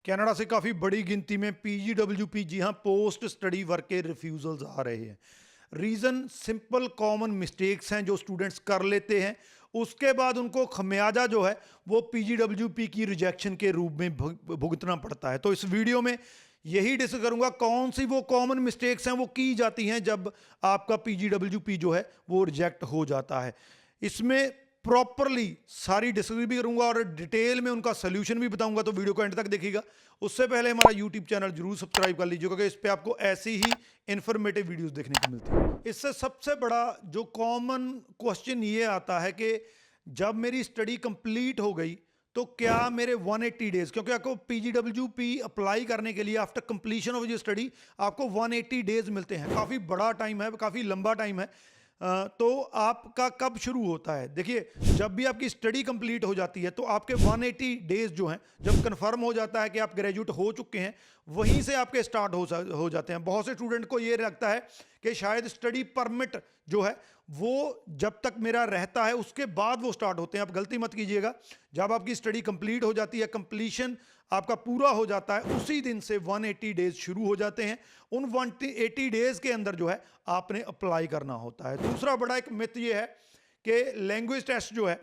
Canada से काफ़ी बड़ी गिनती में पीजीडब्ल्यूपी, जी हाँ, पोस्ट स्टडी वर्क के रिफ्यूज़ल्स आ रहे हैं। रीज़न सिंपल कॉमन मिस्टेक्स हैं जो स्टूडेंट्स कर लेते हैं। उसके बाद उनको खमियाजा जो है वो पीजीडब्ल्यूपी की रिजेक्शन के रूप में भुगतना पड़ता है। तो इस वीडियो में यही डिस्कस करूंगा कौन सी वो कॉमन मिस्टेक्स हैं वो की जाती हैं जब आपका पीजीडब्ल्यूपी जो है वो रिजेक्ट हो जाता है। इसमें प्रॉपरली सारी डिस्कस भी करूंगा और डिटेल में उनका सोल्यूशन भी बताऊंगा, तो वीडियो को एंड तक देखिएगा। उससे पहले हमारा यूट्यूब चैनल जरूर सब्सक्राइब कर लीजिएगा क्योंकि इस पे आपको ऐसी ही इन्फॉर्मेटिव वीडियोस देखने को मिलती है। इससे सबसे बड़ा जो कॉमन क्वेश्चन ये आता है कि जब मेरी स्टडी कंप्लीट हो गई तो क्या मेरे 180 डेज, क्योंकि आपको पीजीडब्ल्यूपी अप्लाई करने के लिए after completion of your study आपको 180 डेज मिलते हैं। काफ़ी बड़ा टाइम है, काफ़ी लंबा टाइम है। तो आपका कब शुरू होता है? देखिए, जब भी आपकी स्टडी कंप्लीट हो जाती है तो आपके 180 डेज जो हैं, जब कंफर्म हो जाता है कि आप ग्रेजुएट हो चुके हैं, वहीं से आपके स्टार्ट हो जाते हैं। बहुत से स्टूडेंट को ये लगता है कि शायद स्टडी परमिट जो है वो जब तक मेरा रहता है उसके बाद वो स्टार्ट होते हैं। आप गलती मत कीजिएगा। जब आपकी स्टडी कंप्लीट हो जाती है, कंप्लीशन आपका पूरा हो जाता है, उसी दिन से 180 डेज शुरू हो जाते हैं। उन 180 डेज के अंदर जो है आपने अप्लाई करना होता है। दूसरा बड़ा एक मिथ ये है कि लैंग्वेज टेस्ट जो है,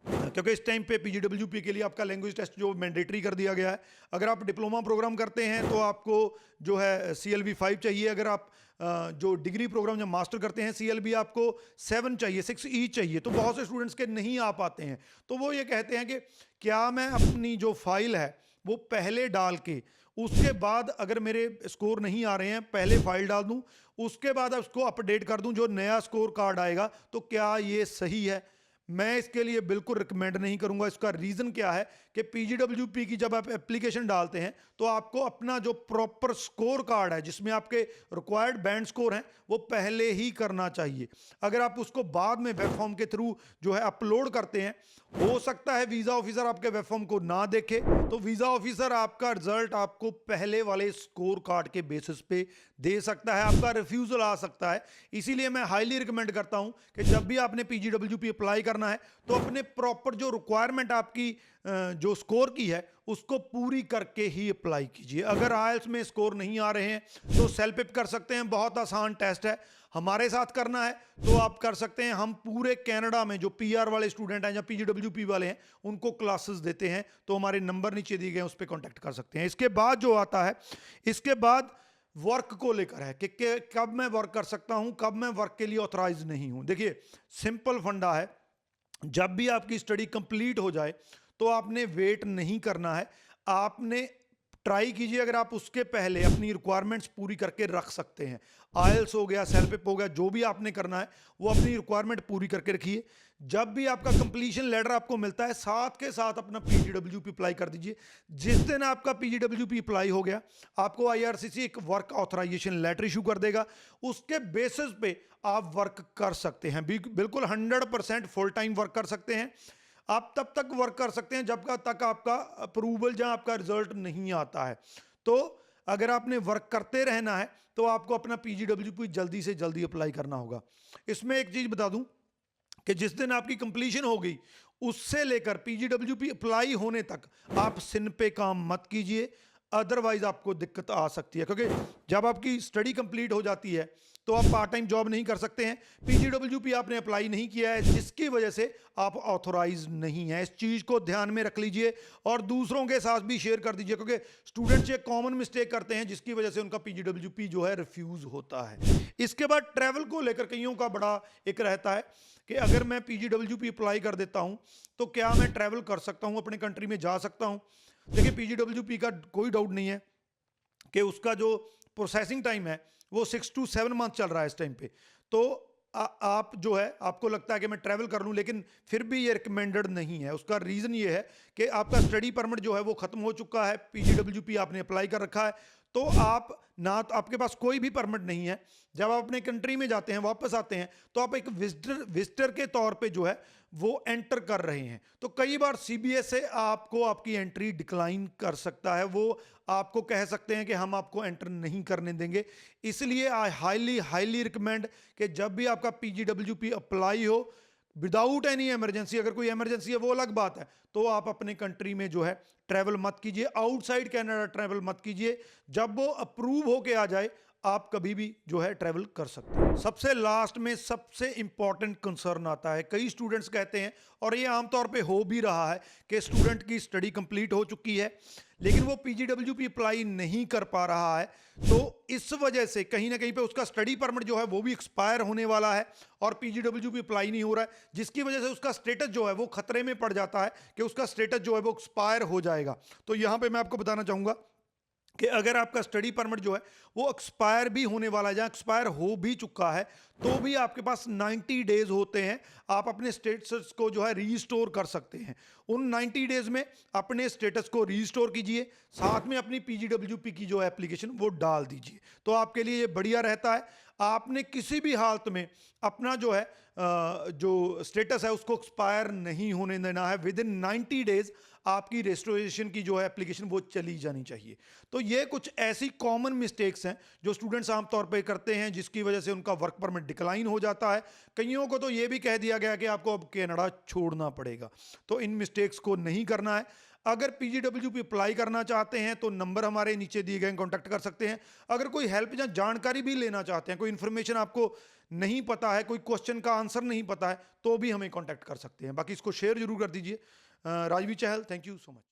क्योंकि इस टाइम पे पीजीडब्ल्यूपी के लिए आपका लैंग्वेज टेस्ट जो मैंडेटरी कर दिया गया है। अगर आप डिप्लोमा प्रोग्राम करते हैं तो आपको जो है CLB 5 चाहिए। अगर आप जो डिग्री प्रोग्राम या मास्टर करते हैं CLB आपको 7 चाहिए, 6 चाहिए। तो बहुत से स्टूडेंट्स के नहीं आ पाते हैं, तो वो ये कहते हैं कि क्या मैं अपनी जो फाइल है वो पहले डाल के उसके बाद अगर मेरे स्कोर नहीं आ रहे हैं पहले फाइल डाल दूं, उसके बाद उसको अपडेट कर दूं जो नया स्कोर कार्ड आएगा, तो क्या ये सही है? मैं इसके लिए बिल्कुल रिकमेंड नहीं करूंगा। इसका रीज़न क्या है कि पीजीडब्ल्यूपी की जब आप एप्लीकेशन डालते हैं तो आपको अपना जो प्रॉपर स्कोर कार्ड है जिसमें आपके रिक्वायर्ड बैंड स्कोर हैं वो पहले ही करना चाहिए। अगर आप उसको बाद में वेब फॉर्म के थ्रू जो है अपलोड करते हैं, हो सकता है वीज़ा ऑफिसर आपके वेब फॉर्म को ना देखे, तो वीज़ा ऑफिसर आपका रिजल्ट आपको पहले वाले स्कोर कार्ड के बेसिस पे दे सकता है, आपका रिफ्यूज़ल आ सकता है। इसीलिए मैं हाईली रिकमेंड करता हूं कि जब भी आपने पीजीडब्ल्यूपी अप्लाई करना है तो अपने प्रॉपर जो रिक्वायरमेंट आपकी जो स्कोर की है उसको पूरी करके ही अप्लाई कीजिए। अगर आईएलटीएस में स्कोर नहीं आ रहे हैं तो सेल्फ पिप कर सकते हैं, बहुत आसान टेस्ट है। हमारे साथ करना है तो आप कर सकते हैं। हम पूरे कनाडा में जो पीआर वाले स्टूडेंट हैं या पीजीडब्ल्यूपी वाले हैं उनको क्लासेस देते हैं, तो हमारे नंबर नीचे दिए गए उस पर कॉन्टैक्ट कर सकते हैं। इसके बाद जो आता है, इसके बाद वर्क को लेकर है कि कब मैं वर्क कर सकता हूं, कब मैं वर्क के लिए ऑथराइज नहीं हूं। देखिए, सिंपल फंडा है, जब भी आपकी स्टडी कंप्लीट हो जाए तो आपने वेट नहीं करना है। आपने ट्राई कीजिए, अगर आप उसके पहले अपनी रिक्वायरमेंट्स पूरी करके रख सकते हैं, आईएलटीएस हो गया, सेल्फ पिप हो गया, जो भी आपने करना है वो अपनी रिक्वायरमेंट पूरी करके रखिए। जब भी आपका कंप्लीशन लेटर आपको मिलता है साथ के साथ अपना पीजीडब्ल्यूपी अप्लाई कर दीजिए। जिस दिन आपका पीजीडब्ल्यूपी अप्लाई हो गया आपको आईआरसीसी एक वर्क ऑथराइजेशन लेटर इशू कर देगा। उसके बेसिस पे आप वर्क कर सकते हैं, बिल्कुल 100% फुल टाइम वर्क कर सकते हैं। आप तब तक वर्क कर सकते हैं जब तक आपका अप्रूवल या आपका रिजल्ट नहीं आता है। तो अगर आपने वर्क करते रहना है तो आपको अपना पीजीडब्ल्यूपी जल्दी से जल्दी अप्लाई करना होगा। इसमें एक चीज बता दूं कि जिस दिन आपकी कंप्लीशन हो गई उससे लेकर पीजीडब्ल्यूपी अप्लाई होने तक आप सिन पे काम मत कीजिए, अदरवाइज आपको दिक्कत आ सकती है। क्योंकि जब आपकी स्टडी कंप्लीट हो जाती है तो आप पार्ट टाइम जॉब नहीं कर सकते हैं। पीजीडब्ल्यूपी आपने अप्लाई नहीं किया है जिसकी वजह से आप ऑथोराइज नहीं है। इस चीज को ध्यान में रख लीजिए और दूसरों के साथ भी शेयर कर दीजिए, क्योंकि स्टूडेंट्स एक कॉमन मिस्टेक करते हैं जिसकी वजह से उनका पीजीडब्ल्यूपी जो है रिफ्यूज होता है। इसके बाद ट्रैवल को लेकर कईयों का बड़ा एक रहता है कि अगर मैं पीजीडब्ल्यूपी अप्लाई कर देता हूं तो क्या मैं ट्रैवल कर सकता हूं, अपने कंट्री में जा सकता हूं। देखिए, पीजीडब्ल्यूपी का कोई डाउट नहीं है कि उसका जो प्रोसेसिंग टाइम है वो 6 to 7 मंथ चल रहा है इस टाइम पे। तो आप जो है आपको लगता है कि मैं ट्रैवल कर लूं, लेकिन फिर भी ये रिकमेंडेड नहीं है। उसका रीज़न ये है कि आपका स्टडी परमिट जो है वो ख़त्म हो चुका है, पीजीडब्ल्यूपी आपने अप्लाई कर रखा है, तो आप ना तो आपके पास कोई भी परमिट नहीं है। जब आप अपने कंट्री में जाते हैं, वापस आते हैं, तो आप एक विजिटर के तौर पे जो है वो एंटर कर रहे हैं। तो कई बार सीबीएस से आपको आपकी एंट्री डिक्लाइन कर सकता है, वो आपको कह सकते हैं कि हम आपको एंटर नहीं करने देंगे। इसलिए आई हाईली हाईली रिकमेंड कि जब भी आपका पीजीडब्ल्यूपी अप्लाई हो, विदाउट एनी इमरजेंसी, अगर कोई इमरजेंसी है वो अलग बात है, तो आप अपने कंट्री में जो है ट्रैवल मत कीजिए, आउटसाइड कनाडा ट्रैवल मत कीजिए। जब वो अप्रूव होके आ जाए आप कभी भी जो है ट्रैवल कर सकते हैं। सबसे लास्ट में सबसे इंपॉर्टेंट कंसर्न आता है, कई स्टूडेंट्स कहते हैं और ये आमतौर पे हो भी रहा है कि स्टूडेंट की स्टडी कंप्लीट हो चुकी है लेकिन वो पीजीडब्ल्यूपी अप्लाई नहीं कर पा रहा है, तो इस वजह से कहीं ना कहीं पे उसका स्टडी परमिट जो है वो भी एक्सपायर होने वाला है और पीजीडब्ल्यूपी अप्लाई नहीं हो रहा है, जिसकी वजह से उसका स्टेटस जो है वो खतरे में पड़ जाता है कि उसका स्टेटस जो है वो एक्सपायर हो जाएगा। तो यहां पे मैं आपको बताना चाहूंगा कि अगर आपका स्टडी परमिट जो है वो एक्सपायर भी होने वाला है या एक्सपायर हो भी चुका है, तो भी आपके पास 90 डेज होते हैं, आप अपने स्टेटस को जो है रीस्टोर कर सकते हैं। उन 90 डेज में अपने स्टेटस को रीस्टोर कीजिए, साथ में अपनी पीजीडब्ल्यूपी की जो एप्लीकेशन वो डाल दीजिए, तो आपके लिए ये बढ़िया रहता है। आपने किसी भी हालत में अपना जो है जो स्टेटस है उसको एक्सपायर नहीं होने देना है। विद इन 90 डेज आपकी रेस्टोरेशन की जो है एप्लीकेशन वो चली जानी चाहिए। तो ये कुछ ऐसी कॉमन मिस्टेक्स हैं जो स्टूडेंट्स आमतौर पे करते हैं, जिसकी वजह से उनका वर्क परमिट डिक्लाइन हो जाता है। कईयों को तो ये भी कह दिया गया कि आपको अब कनाडा छोड़ना पड़ेगा, तो इन मिस्टेक्स को नहीं करना है। अगर पीजीडब्ल्यूपी अप्लाई करना चाहते हैं तो नंबर हमारे नीचे दिए गए कॉन्टैक्ट कर सकते हैं। अगर कोई हेल्प या जानकारी भी लेना चाहते हैं, कोई इन्फॉर्मेशन आपको नहीं पता है, कोई क्वेश्चन का आंसर नहीं पता है, तो भी हमें कॉन्टैक्ट कर सकते हैं। बाकी इसको शेयर जरूर कर दीजिए। राजवी चहल, थैंक यू सो मच।